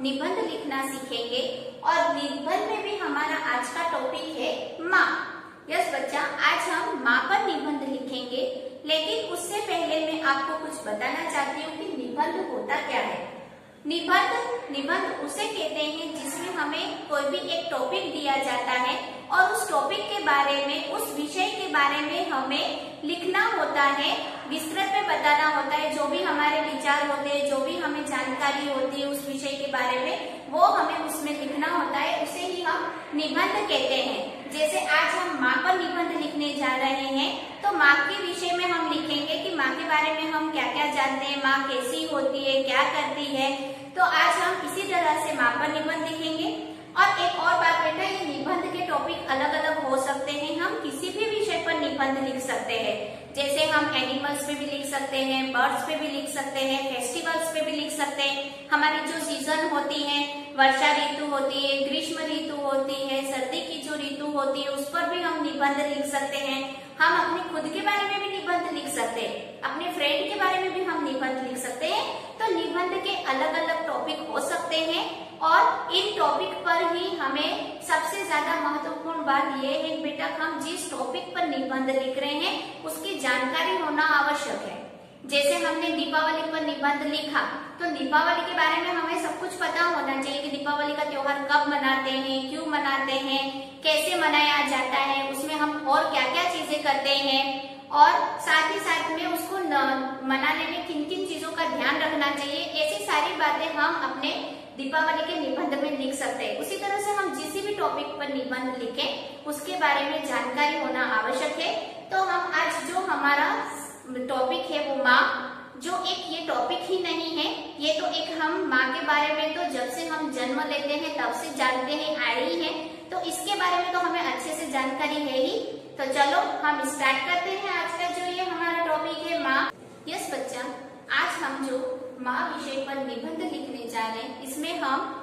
निबंध लिखना सीखेंगे और निबंध में भी हमारा आज का टॉपिक है माँ। यस बच्चा, आज हम माँ पर निबंध लिखेंगे, लेकिन उससे पहले मैं आपको कुछ बताना चाहती हूँ कि निबंध होता क्या है। निबंध उसे कहते हैं जिसमें हमें कोई भी एक टॉपिक दिया जाता है और उस टॉपिक के बारे में, उस विषय के बारे में हमें लिखना होता है, विस्तृत में बताना होता है। जो भी हमारे विचार होते हैं, जो भी हमें जानकारी होती है उस विषय के बारे में, वो हमें उसमें लिखना होता है, उसे ही हम निबंध कहते हैं। जैसे आज हम माँ पर निबंध लिखने जा रहे हैं, तो माँ के विषय में हम लिखेंगे कि माँ के बारे में हम क्या क्या जानते हैं, माँ कैसी होती है, क्या करती है। तो आज हम इसी तरह से माँ पर निबंध लिखेंगे। और एक और बात बेटा, ये निबंध के टॉपिक अलग अलग हो सकते हैं। हम किसी भी विषय पर निबंध लिख सकते हैं। जैसे हम एनिमल्स पे भी लिख सकते हैं, बर्ड्स पे भी लिख सकते हैं, फेस्टिवल्स पे भी लिख सकते हैं। हमारी जो सीजन होती है, वर्षा ऋतु होती है, ग्रीष्म ऋतु होती है, सर्दी की जो ऋतु होती है, उस पर भी हम निबंध लिख सकते हैं। हम अपने खुद के बारे में भी निबंध लिख सकते हैं, अपने फ्रेंड के बारे में भी हम निबंध लिख सकते हैं। तो निबंध के अलग अलग टॉपिक हो सकते हैं और इन टॉपिक पर ही हमें सबसे ज्यादा महत्वपूर्ण बात यह है बेटा, हम जिस टॉपिक पर निबंध लिख रहे हैं उसकी जानकारी होना आवश्यक है। जैसे हमने दीपावली पर निबंध लिखा, तो दीपावली के बारे में हमें सब कुछ पता होना चाहिए कि दीपावली का त्योहार कब मनाते हैं, क्यों मनाते हैं, कैसे मनाया जाता है, उसमें हम और क्या क्या चीजें करते हैं, और साथ ही साथ में उसको मनाने में किन किन चीजों का ध्यान रखना चाहिए। ऐसी सारी बातें हम अपने दीपावली के निबंध में लिख सकते हैं। उसी तरह से हम जिस भी टॉपिक पर निबंध लिखें उसके बारे में जानकारी होना आवश्यक है। तो हम आज जो हमारा टॉपिक है वो माँ, जो एक ये टॉपिक ही नहीं है, ये तो एक हम माँ के बारे में तो जब से हम जन्म लेते हैं तब से जानते हैं, आ रही है, तो इसके बारे में तो हमें अच्छे से जानकारी है ही। तो चलो हम स्टार्ट करते हैं आज का जो ये हमारा टॉपिक है माँ। यस बच्चा, आज हम जो माँ विषय पर निबंध लिखने जा रहे हैं, इसमें हम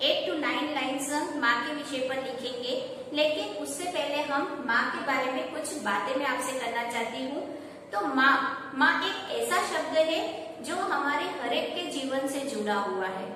8 to 9 लाइन्स माँ के विषय पर लिखेंगे। लेकिन उससे पहले हम माँ के बारे में कुछ बातें मैं आपसे करना चाहती हूँ। तो माँ एक ऐसा शब्द है जो हमारे हर एक के जीवन से जुड़ा हुआ है।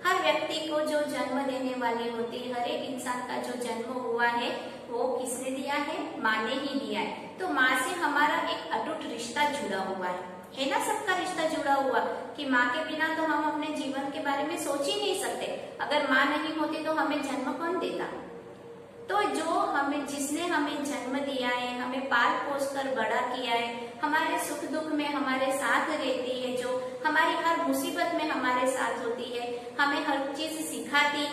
हर व्यक्ति को जो जन्म देने वाली होती है, हर एक इंसान का जो जन्म हुआ है वो किसने दिया है? माँ ने ही दिया है। तो माँ से हमारा एक अटूट रिश्ता जुड़ा हुआ है ना? सबका रिश्ता जुड़ा हुआ कि माँ के बिना तो हम अपने जीवन के बारे में सोच ही नहीं सकते। अगर माँ नहीं होती तो हमें जन्म कौन देता? तो जिसने हमें जन्म दिया है, हमें पाल पोस कर बड़ा किया है, हमारे सुख दुख में हमारे साथ रहती है, जो हमारी हर मुसीबत में हमारे साथ होती है, हमें हर चीज सिखाती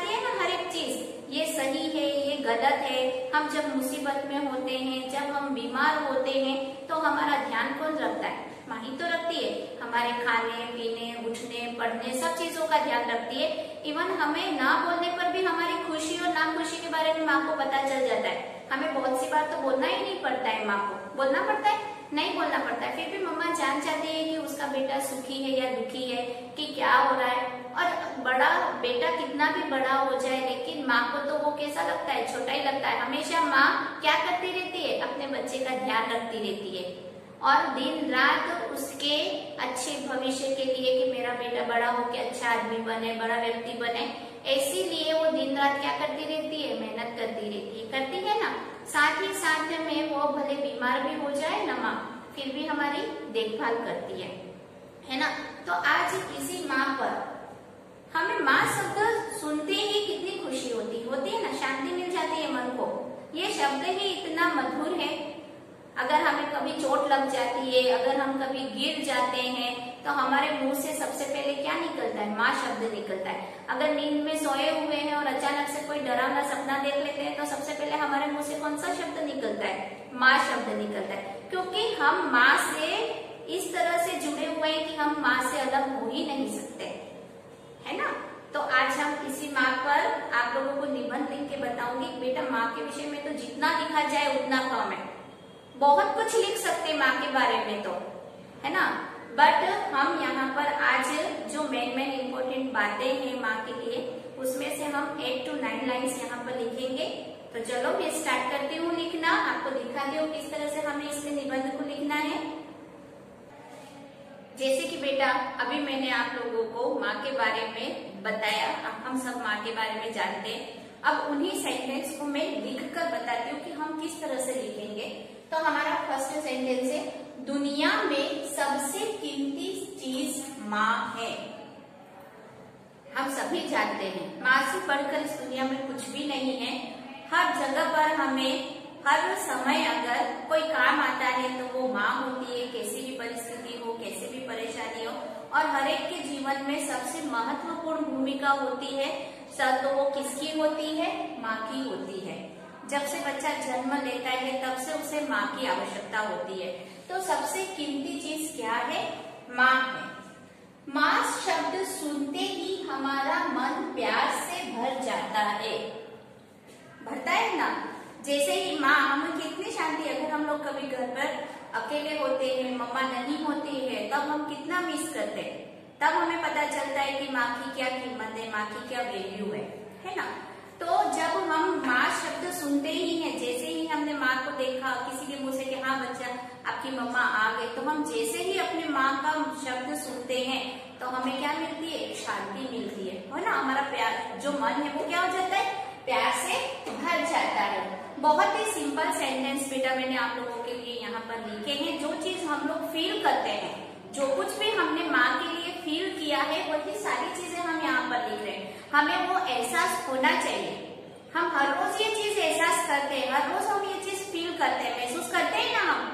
है ना, हर एक चीज, ये सही है, ये गलत है। हम जब मुसीबत में होते हैं, जब हम बीमार होते हैं, तो हमारा ध्यान कौन रखता है? माँ ही तो रखती है। हमारे खाने पीने, उठने, पढ़ने, सब चीजों का ध्यान रखती है। इवन हमें ना बोलने पर भी हमारी खुशी और नाखुशी के बारे में माँ को पता चल जाता है। हमें बहुत सी बार तो बोलना ही नहीं पड़ता है, माँ को बोलना पड़ता है? नहीं बोलना पड़ता है, फिर भी मम्मा जान जाती है कि उसका बेटा सुखी है या दुखी है, कि क्या हो रहा है। और बड़ा बेटा कितना भी बड़ा हो जाए, लेकिन माँ को तो वो कैसा लगता है? छोटा ही लगता है। हमेशा माँ क्या करती रहती है? अपने बच्चे का ध्यान रखती रहती है और दिन रात उसके अच्छे भविष्य के लिए कि मेरा बेटा बड़ा होकर अच्छा आदमी बने, बड़ा व्यक्ति बने, इसीलिए वो दिन रात क्या करती रहती है? मेहनत करती रहती है, करती है ना। साथ ही साथ में वो भले बीमार भी हो जाए ना माँ, फिर भी हमारी देखभाल करती है ना। तो आज इसी माँ पर हमें माँ शब्द सुनते ही कितनी खुशी होती है ना, शांति मिल जाती है मन को। ये शब्द ही इतना मधुर है। अगर हमें कभी चोट लग जाती है, अगर हम कभी गिर जाते हैं, तो हमारे मुंह से सबसे पहले क्या निकलता है? माँ शब्द निकलता है। अगर नींद में सोए हुए हैं और अचानक से कोई डरावना सपना देख लेते हैं, तो सबसे पहले हमारे मुंह से कौन सा शब्द निकलता है? माँ शब्द निकलता है। क्योंकि हम माँ से इस तरह से जुड़े हुए हैं कि हम माँ से अलग हो ही नहीं सकते, है ना। तो आज हम इसी माँ पर आप लोगों को निबंध लिख के बताऊंगी। बेटा माँ के विषय में तो जितना लिखा जाए उतना कम है। बहुत कुछ लिख सकते हैं माँ के बारे में तो, है ना। बट हम यहाँ पर आज जो मेन इम्पोर्टेंट बातें हैं माँ के लिए, उसमें से हम 8 to 9 लाइन्स यहाँ पर लिखेंगे। तो चलो मैं स्टार्ट करती हूँ लिखना, आपको दिखाती हूँ किस तरह से हमें इसके निबंध को लिखना है। जैसे कि बेटा अभी मैंने आप लोगों को माँ के बारे में बताया, हम सब माँ के बारे में जानते हैं। अब उन्हीं सेंटेंस को मैं लिख कर बताती हूँ कि हम किस तरह से लिखेंगे। तो हमारा फर्स्ट सेंटेंस है, दुनिया में सबसे कीमती चीज माँ है। हम सभी जानते हैं माँ से बढ़कर इस दुनिया में कुछ भी नहीं है। हर जगह पर हमें हर समय अगर कोई काम आता है तो वो माँ होती है, कैसी भी परिस्थिति हो, कैसी भी परेशानी हो, और हर एक के जीवन में सबसे महत्वपूर्ण भूमिका होती है। तो वो किसकी होती है? माँ की होती है। जब से बच्चा जन्म लेता है तब से उसे माँ की आवश्यकता होती है। तो सबसे कीमती चीज क्या है? माँ है। माँ शब्द सुनते ही हमारा मन प्यार से भर जाता है, भरता है ना। जैसे ही माँ, हमें कितनी शांति, अगर हम लोग कभी घर पर अकेले होते हैं, मम्मा नहीं होती है, तब हम कितना मिस करते हैं। तब हमें पता चलता है कि माँ की क्या कीमत है, माँ की क्या वैल्यू है ना। तो जब हम माँ शब्द सुनते ही हैं, जैसे ही हमने माँ को देखा किसी के मुंह से कि हाँ बच्चा आपकी मम्मा आ गई, तो हम जैसे ही अपने माँ का शब्द सुनते हैं तो हमें क्या मिलती है? शांति मिलती है ना। हमारा प्यार, जो मन है वो क्या हो जाता है? प्यार से भर जाता है। बहुत ही सिंपल सेंटेंस बेटा मैंने आप लोगों के लिए यहाँ पर लिखे हैं। जो चीज हम लोग फील करते हैं, जो कुछ भी हमने माँ के लिए फील किया है, वही सारी चीजें हम यहाँ पर लिख रहे हैं। हमें वो एहसास होना चाहिए। हम हर रोज ये चीज एहसास करते हैं, हर रोज हम ये चीज फील करते हैं, महसूस करते हैं ना। हम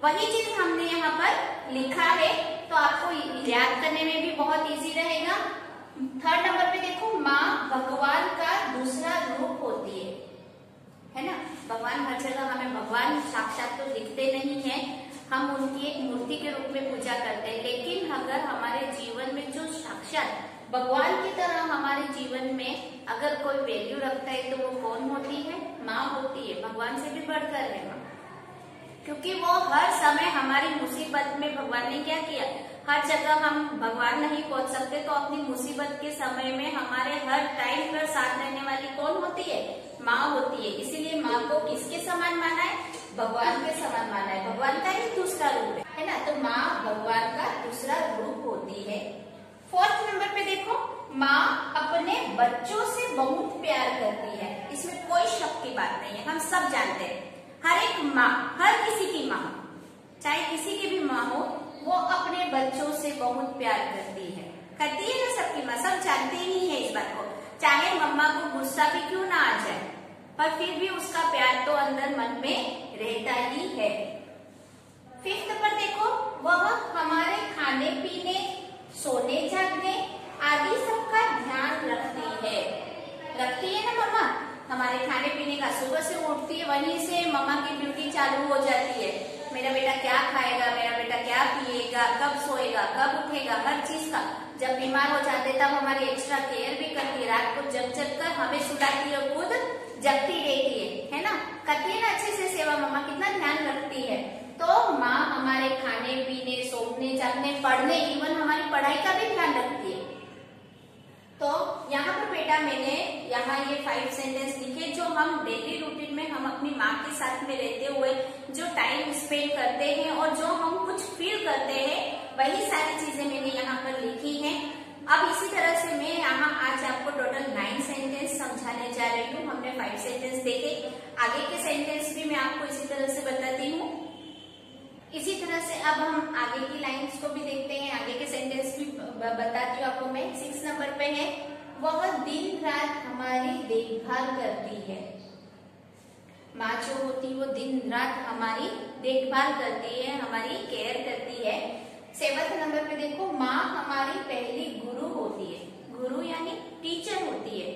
वही चीज हमने यहाँ पर लिखा है, तो आपको याद करने में भी बहुत इजी रहेगा। थर्ड नंबर पे देखो, माँ भगवान का दूसरा रूप होती है ना। भगवान हर जगह, हमें भगवान साक्षात तो दिखते नहीं है, हम उनकी एक मूर्ति के रूप में पूजा करते हैं। लेकिन अगर हमारे जीवन में जो साक्षात भगवान की तरह हमारे जीवन में अगर कोई वैल्यू रखता है तो वो कौन होती है? माँ होती है। भगवान से भी बढ़कर है माँ, क्योंकि वो हर समय हमारी मुसीबत में, भगवान ने क्या किया, हर जगह हम भगवान नहीं पहुंच सकते, तो अपनी मुसीबत के समय में हमारे हर टाइम पर साथ रहने वाली कौन होती है? माँ होती है। इसीलिए माँ को किसके समान माना है? भगवान के समान माना है। भगवान का ही दूसरा रूप है ना। तो माँ भगवान का दूसरा रूप होती है। फोर्थ नंबर पे देखो, माँ अपने बच्चों से बहुत प्यार करती है। इसमें कोई शक की बात नहीं है, हम सब जानते हैं। हर एक माँ, हर किसी की माँ, चाहे किसी की भी माँ हो, वो अपने बच्चों से बहुत प्यार करती है ना। सबकी माँ, सब जानते ही है इस बात को। चाहे मम्मा को गुस्सा भी क्यों ना आ जाए, पर फिर भी उसका प्यार तो अंदर मन में रहता ही है। फिफ्थ पर देखो, वह हमारे खाने पीने, सोने जागने आदि सबका ध्यान रखती है ना मम्मा। हमारे खाने पीने का, सुबह से उठती है वहीं से मम्मा की ड्यूटी चालू हो जाती है। मेरा बेटा क्या खाएगा, मेरा बेटा क्या पिएगा, कब सोएगा, कब उठेगा, हर चीज का। जब बीमार हो जाते तब हमारी एक्स्ट्रा केयर भी करती है। रात को जग कर हमें सुलाती है, खुद जगती रहती है ना। करती है ना अच्छे से सेवा मम्मा, कितना ध्यान रखती है। तो माँ हमारे खाने पीने, सोने जागने, पढ़ने, इवन हमारी पढ़ाई का भी ध्यान रखती है। तो यहाँ पर बेटा मैंने यहाँ ये 5 सेंटेंस लिखे, जो हम डेली रूटीन में हम अपनी माँ के साथ में रहते हुए जो टाइम स्पेंड करते हैं और जो हम कुछ फील करते हैं, वही सारी चीजें मैंने यहाँ पर लिखी हैं। अब इसी तरह से मैं यहाँ आज आपको टोटल 9 सेंटेंस समझाने जा रही हूँ। हमने 5 सेंटेंस देखे, आगे के सेंटेंस भी मैं आपको इसी तरह से बताती हूँ। इसी तरह से अब हम आगे की लाइंस को भी देखते हैं, आगे के सेंटेंस भी बताती हूँ आपको मैं। 6 नंबर पे है, वह दिन रात हमारी देखभाल करती है। माँ जो होती है वो दिन रात हमारी देखभाल करती है, हमारी केयर करती है। 7 नंबर पे देखो, माँ हमारी पहली गुरु होती है। गुरु यानी टीचर होती है,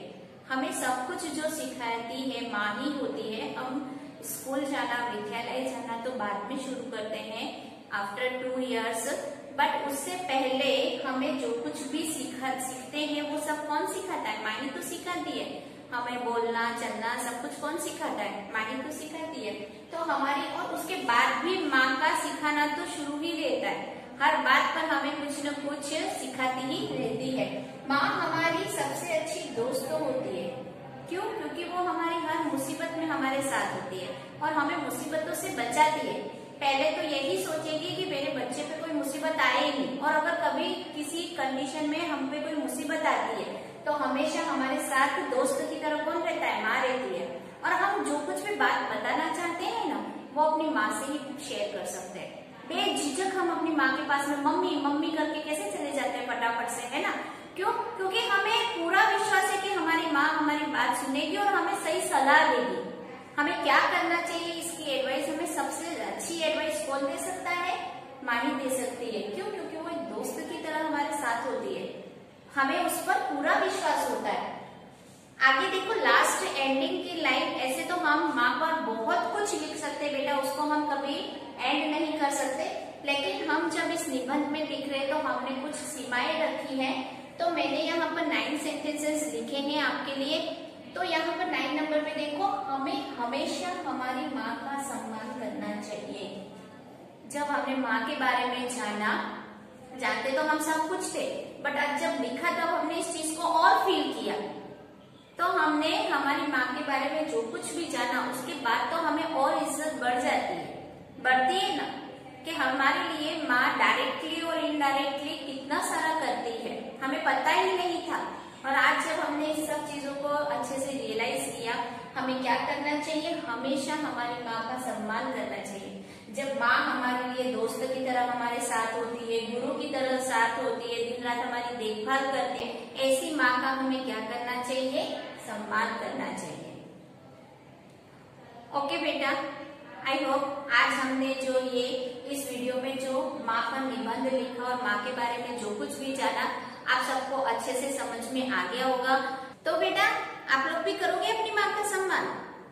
हमें सब कुछ जो सिखाती है माँ ही होती है। हम स्कूल जाना, विद्यालय जाना तो बाद में शुरू करते हैं, आफ्टर 2 इयर्स, बट उससे पहले हमें जो कुछ भी सीखते हैं वो सब कौन सिखाता है? माँ ही तो सिखाती है। हमें बोलना, चलना, सब कुछ कौन सिखाता है? माँ ही तो सिखाती है। तो हमारी, और उसके बाद भी माँ का सिखाना तो शुरू ही रहता है। हर बात पर हमें कुछ न कुछ सिखाती ही रहती है। माँ हमारी सबसे अच्छी दोस्त होती है। क्यों? क्योंकि वो हमारी हर मुसीबत में हमारे साथ होती है और हमें मुसीबतों से बचाती है। पहले तो यही सोचेगी कि मेरे बच्चे पे कोई मुसीबत आए ही नहीं, और अगर कभी किसी कंडीशन में हम पे कोई मुसीबत आती है हमेशा हमारे साथ दोस्त की तरह कौन रहता है? माँ रहती है। और हम जो कुछ भी बात बताना चाहते हैं ना, वो अपनी माँ से ही शेयर कर सकते हैं। बेझिझक हम अपनी माँ के पास में मम्मी मम्मी करके कैसे चले जाते हैं फटाफट से, है ना? क्यों? क्योंकि हमें पूरा विश्वास है कि हमारी माँ हमारी बात सुनेगी और हमें सही सलाह देगी। हमें क्या करना चाहिए, इसकी एडवाइस हमें सबसे अच्छी एडवाइस कौन दे सकता है? माँ ही दे सकती है। क्यों? क्योंकि वो एक दोस्त की तरह हमारे साथ होती है, हमें उस पर पूरा विश्वास होता है। आगे देखो लास्ट एंडिंग की लाइन। ऐसे तो हम माँ पर बहुत कुछ लिख सकते हैं बेटा, उसको हम कभी एंड नहीं कर सकते, लेकिन हम जब इस निबंध में लिख रहे तो हमने कुछ सीमाएं रखी हैं। तो मैंने यहाँ पर 9 सेंटेंसेस लिखे हैं आपके लिए। तो यहाँ पर 9 नंबर पे देखो, हमें हमेशा हमारी माँ का सम्मान करना चाहिए। जब हमने माँ के बारे में जानते तो हम सब कुछ थे, बट आज जब लिखा तब हमने इस चीज को और फील किया। तो हमने हमारी माँ के बारे में जो कुछ भी जाना, उसके बाद तो हमें और इज्जत बढ़ जाती है, बढ़ती है ना, कि हमारे लिए माँ डायरेक्टली और इनडायरेक्टली कितना सारा करती है, हमें पता ही नहीं था। और आज जब हमने इस सब चीजों को अच्छे से रियलाइज किया, हमें क्या करना चाहिए? हमेशा हमारी माँ का सम्मान करना चाहिए। जब माँ हमारे लिए दोस्त की तरह हमारे साथ होती है, गुरु की तरह साथ होती है, दिन रात हमारी देखभाल करती है, ऐसी माँ का हमें क्या करना चाहिए? सम्मान करना चाहिए। ओके बेटा, आई होप आज हमने जो ये इस वीडियो में जो माँ पर निबंध लिखा और माँ के बारे में जो कुछ भी जाना, आप सबको अच्छे से समझ में आ गया होगा। तो बेटा आप लोग भी करोगे अपनी माँ का सम्मान,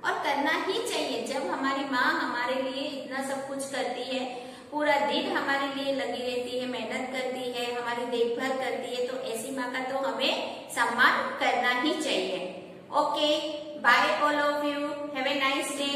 और करना ही चाहिए। जब हमारी माँ हमारे लिए इतना सब कुछ करती है, पूरा दिन हमारे लिए लगी रहती है, मेहनत करती है, हमारी देखभाल करती है, तो ऐसी माँ का तो हमें सम्मान करना ही चाहिए। Okay, bye all of you, have a nice day.